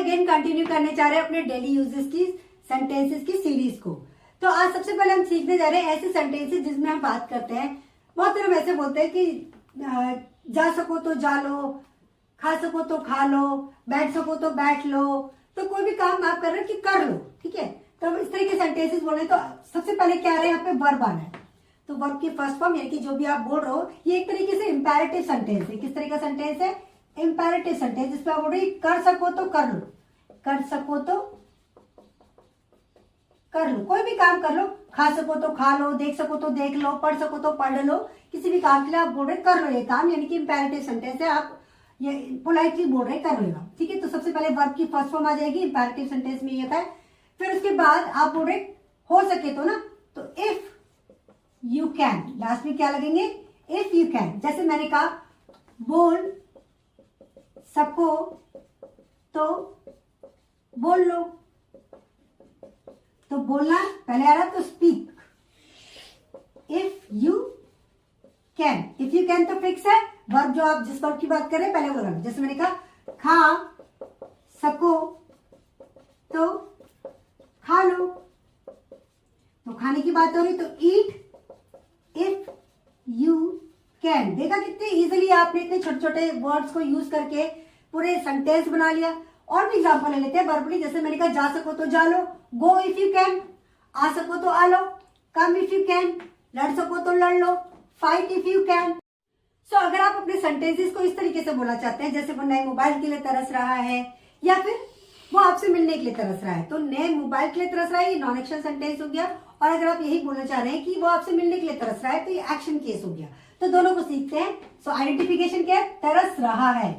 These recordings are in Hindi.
अगेन कंटिन्यू करने जा रहे हैं अपने डेली यूजेस की सेंटेंसेस की सीरीज को। तो आज सबसे पहले हम सीखने जा रहे हैं ऐसे सेंटेंसेस जिसमें हम बात करते हैं, बहुत तरह ऐसे बोलते हैं कि जा सको तो जा लो, खा सको तो खा लो, बैठ सको तो बैठ लो। तो कोई भी काम आप कर रहे हैं कि कर लो, ठीक है। तो इस तरह के सेंटेंसेस बोल रहे हैं तो सबसे पहले क्या आ रहा है, यहाँ पे वर्ब आना है। तो वर्ब की फर्स्ट फॉर्म यानी कि जो भी आप बोल रहे हो ये एक तरीके से इंपैरेटिव सेंटेंस है। किस तरह का सेंटेंस है? इंपैरेटिव सेंटेंस, जिसपे आप बोल रहे कर सको तो कर लो, कर सको तो कर लो, कोई भी काम कर लो, खा सको तो खा लो, देख सको तो देख लो, पढ़ सको तो पढ़ लो। किसी भी काम के लिए आप बोल रहे कर लो ये काम, यानी कि इंपैरेटिव सेंटेंस है, आप ये पोलाइटली बोल रहे कर लो, ठीक है। तो सबसे पहले वर्ब की फर्स्ट फॉर्म आ जाएगी, इंपैरेटिव सेंटेंस में ये होता है। फिर उसके बाद आप बोल रहे हो सके तो ना, तो इफ यू कैन, लास्ट में क्या लगेंगे? If you can. जैसे मैंने कहा बोल सको तो बोल लो, तो बोलना पहले आ रहा तो speak. If you can, if you can तो फिक्स है, वर्ब जो आप जिस वर्ब की बात कर रहे हैं पहले वो लगाना। जैसे मैंने कहा खा सको तो खा लो, तो खाने की बात हो रही तो ईट इफ यू कैन। देखा कितने इजीली आपने इतने छोटे छोटे वर्ड्स को यूज करके पूरे सेंटेंस बना लिया। और भी एग्जांपल ले लेते हैं वर्बली। जैसे मैंने कहा जा सको तो जा लो, गो इफ यू कैन, आ सको तो आ लो, कम इफ यू कैन, लड़ सको तो लड़ लो, फाइट इफ यू कैन। सो अगर आप अपने सेंटेंसेस को इस तरीके से बोलना चाहते हैं, जैसे वो नए मोबाइल के लिए तरस रहा है या फिर वो आपसे मिलने के लिए तरस रहा है, तो नए मोबाइल के लिए तरस रहा है, ये नॉन एक्शन सेंटेंस हो गया। और अगर आप यही बोलना चाह रहे हैं कि वो आपसे मिलने के लिए तरस रहा है, तो ये एक्शन केस हो गया। तो दोनों को सीखते हैं। सो आइडेंटिफिकेशन क्या है? तरस रहा है।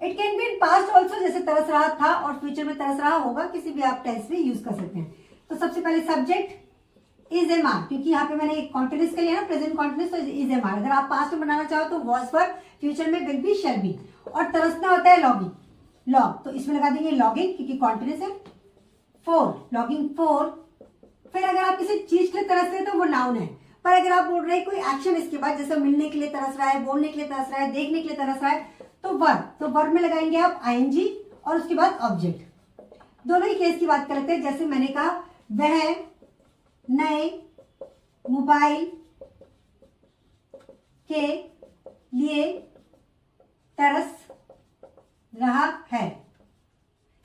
It can be in past also, जैसे तरस रहा था और फ्यूचर में तरस रहा होगा, किसी भी आप टेंस में यूज कर सकते हैं। तो सबसे पहले सब्जेक्ट इज एम आर, क्योंकि यहाँ पे मैंने एक कॉन्टिन्यूस का लिया ना, प्रेजेंट कॉन्टिन्यूस, तो इज एम आर। अगर आप पास्ट में बनाना चाहो तो वॉज वर्ब, फ्यूचर में विल बी, शैल बी। और तरसना होता है लॉगिंग, लॉग, तो इसमें लगा देंगे लॉगिंग क्योंकि कॉन्टिन्यूस है। For, logging for. फिर अगर आप किसी चीज के लिए तरस रहे हैं तो वो नाउन है। पर अगर आप बोल रहे हैं कोई एक्शन इसके बाद, जैसे मिलने के लिए तरस रहा है, बोलने के लिए तरस रहा है, देखने के लिए तरस रहा है, तो वर्ब, तो वर्ब में लगाएंगे आप आईएनजी और उसके बाद ऑब्जेक्ट। दोनों ही केस की बात करते हैं। जैसे मैंने कहा वह नए मोबाइल के लिए तरस रहा है।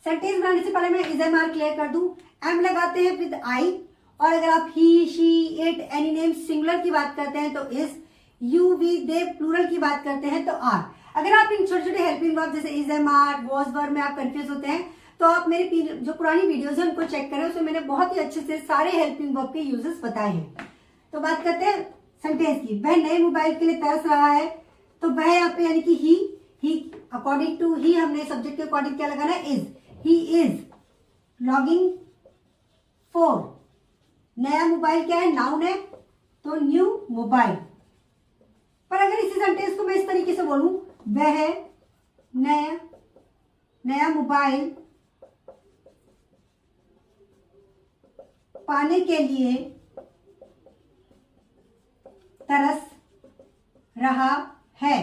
सेंटेंस बनाने से पहले मैं इज एम आर क्लियर कर दूं। एम लगाते हैं विद आई, और अगर आप he, she, it, any name singular की बात करते हैं तो is, you, we, they plural की बात करते हैं तो आर। अगर आप इन छोटे छोटे हेल्पिंग वर्ब जैसे is am are, was verb में आप कंफ्यूज होते हैं तो आप मेरे जो पुरानी वीडियोस हैं उनको चेक करें, उसमें मैंने बहुत ही अच्छे से सारे हेल्पिंग वर्ब के यूजेस बताए हैं। तो बात करते हैं सेंटेंस की। वह नए मोबाइल के लिए तरस रहा है, तो वह यहाँ पे यानी कि ही अकॉर्डिंग टू ही, हमने सब्जेक्ट के अकॉर्डिंग क्या लगाना है? Is. He is longing for, नया मोबाइल क्या है? नाउन है, तो न्यू मोबाइल। पर अगर इसी सेंटेंस को मैं इस तरीके से बोलूं, वह नया मोबाइल पाने के लिए तरस रहा है,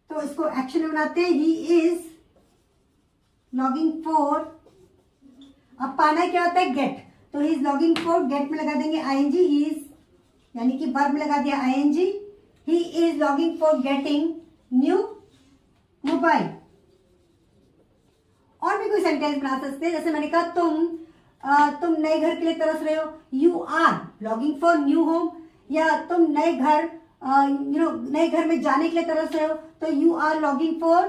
तो इसको एक्शन में बनाते हैं। ही इज लॉगिंग फॉर, अब पाना क्या होता है? गेट, तो he is longing for, get में लगा देंगे आईएनजी, ही इज यानी कि वर्ब में लगा दिया ING. He is longing for getting new mobile. और भी कोई सेंटेंस बना सकते हैं, जैसे मैंने कहा तुम नए घर के लिए तरस रहे हो, you are longing for new home. या तुम नए घर में जाने के लिए तरस रहे हो, तो you are longing for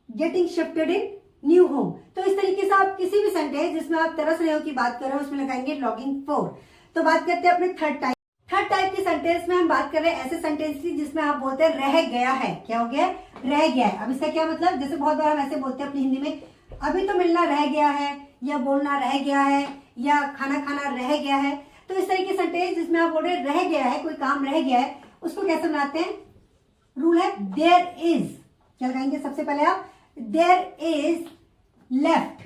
getting shifted in new home. तो इस तरीके से आप किसी भी सेंटेंस जिसमें आप तरस रहे हो की बात कर रहे हो उसमें लगाएंगे लॉगिंग फॉर। तो बात करते हैं अपने थर्ड टाइप। थर्ड टाइप के सेंटेंस में हम बात कर रहे हैं ऐसे सेंटेंस की जिसमें आप बोलते हैं रह गया है। क्या हो गया? रह गया है। अब इसका क्या मतलब? जैसे बहुत बार हम ऐसे बोलते हैं अपनी हिंदी में, अभी तो मिलना रह गया है, या बोलना रह गया है, या खाना खाना रह गया है। तो इस तरह के सेंटेंस जिसमें आप बोल रहे रह गया है, कोई काम रह गया है, उसको कैसे बनाते हैं? रूल है देयर इज। क्या लगाएंगे? सबसे पहले आप देयर इज लेफ्ट,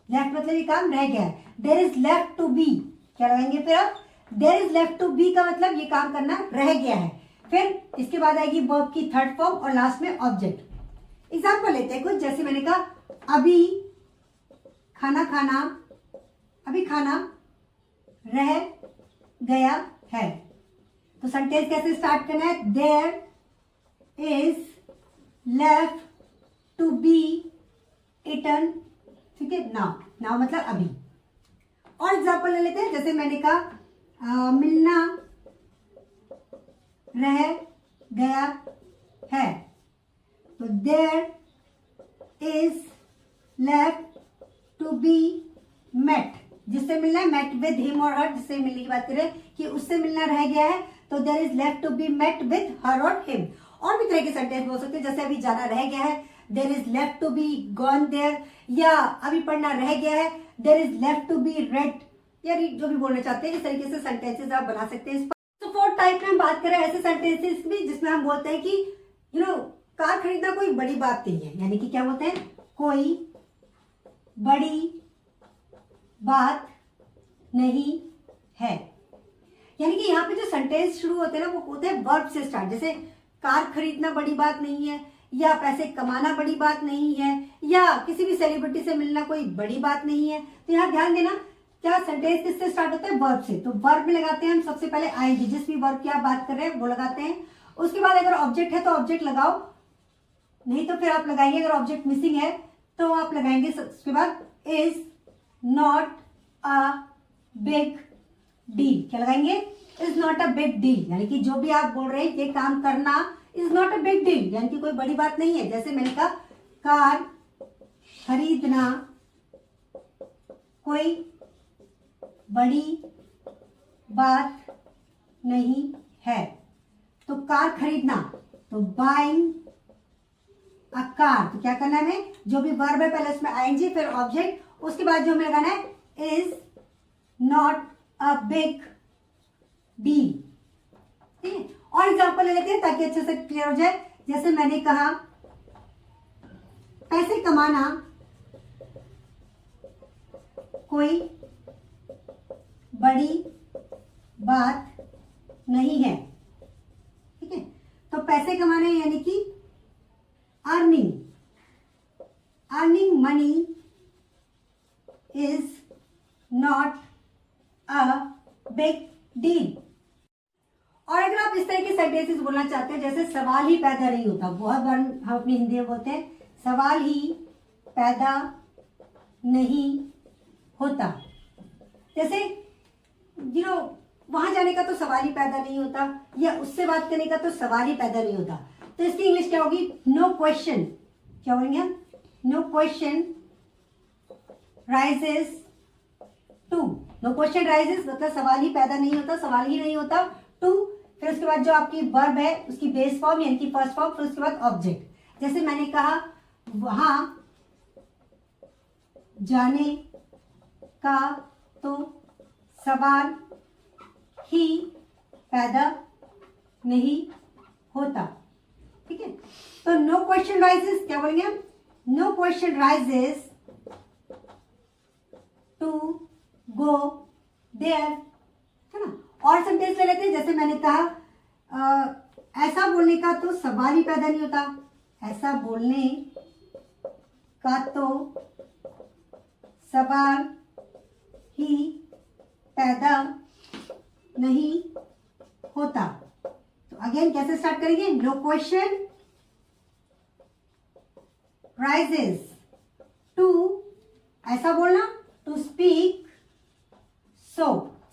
लेफ्ट मतलब ये काम रह गया है। There is left to be, क्या लगाएंगे फिर आप? There is left to be का मतलब ये काम करना रह गया है। फिर इसके बाद आएगी वर्ब की थर्ड फॉर्म और लास्ट में ऑब्जेक्ट। एग्जाम्पल लेते हैं कुछ, जैसे मैंने कहा अभी खाना खाना, अभी खाना रह गया है। तो सेंटेंस कैसे स्टार्ट करना है? There is left to be eaten, ठीक है, नाउ, नाउ मतलब अभी। और एग्जाम्पल ले लेते हैं, जैसे मैंने कहा मिलना रह गया है, तो there is left to be met, जिससे मिलना है मेट विद हिम और हर, जिससे मिलने की बात करें कि उससे मिलना रह गया है, तो there is left to be met with her और हिम। और भी तरह के सेंटेंस हो सकते हैं, जैसे अभी जाना रह गया है, there is left to be gone there, या अभी पढ़ना रह गया है, there is left to be read, या जो भी बोलना चाहते हैं, इस तरीके से सेंटेंसेस आप बना सकते हैं। तो फोर्थ टाइप में हम बात करें ऐसे सेंटेंसेस भी जिसमें हम बोलते हैं कि कार खरीदना कोई बड़ी बात नहीं है, यानी कि क्या बोलते हैं, कोई बड़ी बात नहीं है। यानी कि यहाँ पे जो सेंटेंस शुरू होते हैं ना, वो होते हैं वर्ब से स्टार्ट, जैसे कार खरीदना बड़ी बात नहीं है, या पैसे कमाना बड़ी बात नहीं है, या किसी भी सेलिब्रिटी से मिलना कोई बड़ी बात नहीं है। तो यहाँ ध्यान देना, क्या सेंटेंस किससे स्टार्ट होता है? वर्ब से। तो वर्ब में लगाते हैं हम सबसे पहले आईएनजी, जिस भी वर्ब की आप बात कर रहे हैं वो लगाते हैं। उसके बाद अगर ऑब्जेक्ट है तो ऑब्जेक्ट लगाओ, नहीं तो फिर आप लगाएंगे, अगर ऑब्जेक्ट मिसिंग है तो आप लगाएंगे उसके बाद is not a big deal. क्या लगाएंगे? Is not a big deal, यानी कि जो भी आप बोल रहे हैं ये काम करना is not a big deal, यानी कि कोई बड़ी बात नहीं है। जैसे मैंने कहा कार खरीदना कोई बड़ी बात नहीं है। तो कार खरीदना, तो बाइंग अ कार, तो क्या करना है हमें, जो भी वर्ब है पहले उसमें आईएनजी फिर ऑब्जेक्ट, उसके बाद जो हमें लगाना है is not a big deal. ठीक है, और एग्जांपल ले लेते हैं ताकि अच्छे से क्लियर हो जाए। जैसे मैंने कहा पैसे कमाना कोई बड़ी बात नहीं है। ठीक है, तो पैसे कमाने यानी कि earning money is not a big deal. और अगर आप इस तरह के सेंटेंसेस बोलना चाहते हैं, जैसे सवाल ही पैदा नहीं होता, बहुत बार हम अपनी हिंदी में बोलते हैं सवाल ही पैदा नहीं होता। जैसे वहां जाने का तो सवाल ही पैदा नहीं होता, या उससे बात करने का तो सवाल ही पैदा नहीं होता। तो इसकी इंग्लिश क्या होगी? No question. क्या बोलेंगे हम? No question rises to. No question rises मतलब सवाल ही पैदा नहीं होता, सवाल ही नहीं होता, टू, फिर उसके बाद जो आपकी वर्ब है उसकी बेस फॉर्म यानी कि फर्स्ट फॉर्म, फिर उसके बाद ऑब्जेक्ट। जैसे मैंने कहा वहां जाने का तो सवाल ही पैदा नहीं होता। ठीक है, तो नो क्वेश्चन राइजेस, क्या बोलेंगे हम? No question rises to go there, है ना। और सेंटेंस ले लेते हैं, जैसे मैंने कहा ऐसा बोलने का तो सवाल ही पैदा नहीं होता, ऐसा बोलने का तो सवाल ही पैदा नहीं होता। तो अगेन कैसे स्टार्ट करेंगे? नो क्वेश्चन राइजेस टू, ऐसा बोलना, to speak, so,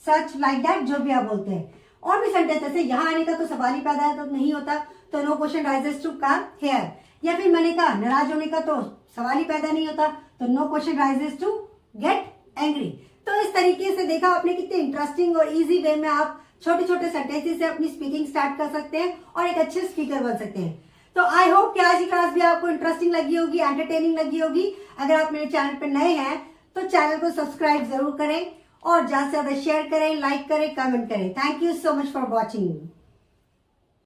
such, like that, जो भी आप बोलते हैं। और भी सेंटेंस जैसे यहां आने का तो सवाल ही पैदा तो नहीं होता, तो no question rises to come here. या फिर मैंने कहा नाराज होने का तो सवाल ही पैदा नहीं होता, तो no question rises to get angry. तो इस तरीके से देखा आपने कितने इंटरेस्टिंग और इजी वे में आप छोटे छोटे सेंटेंसेस से अपनी स्पीकिंग स्टार्ट कर सकते हैं और एक अच्छे स्पीकर बन सकते हैं। तो आई होप कि आज की क्लास भी आपको इंटरेस्टिंग लगी होगी, एंटरटेनिंग लगी होगी। अगर आप मेरे चैनल पर नए हैं तो चैनल को सब्सक्राइब जरूर करें और ज्यादा से ज्यादा शेयर करें, लाइक करें, कमेंट करें। Thank you so much for watching.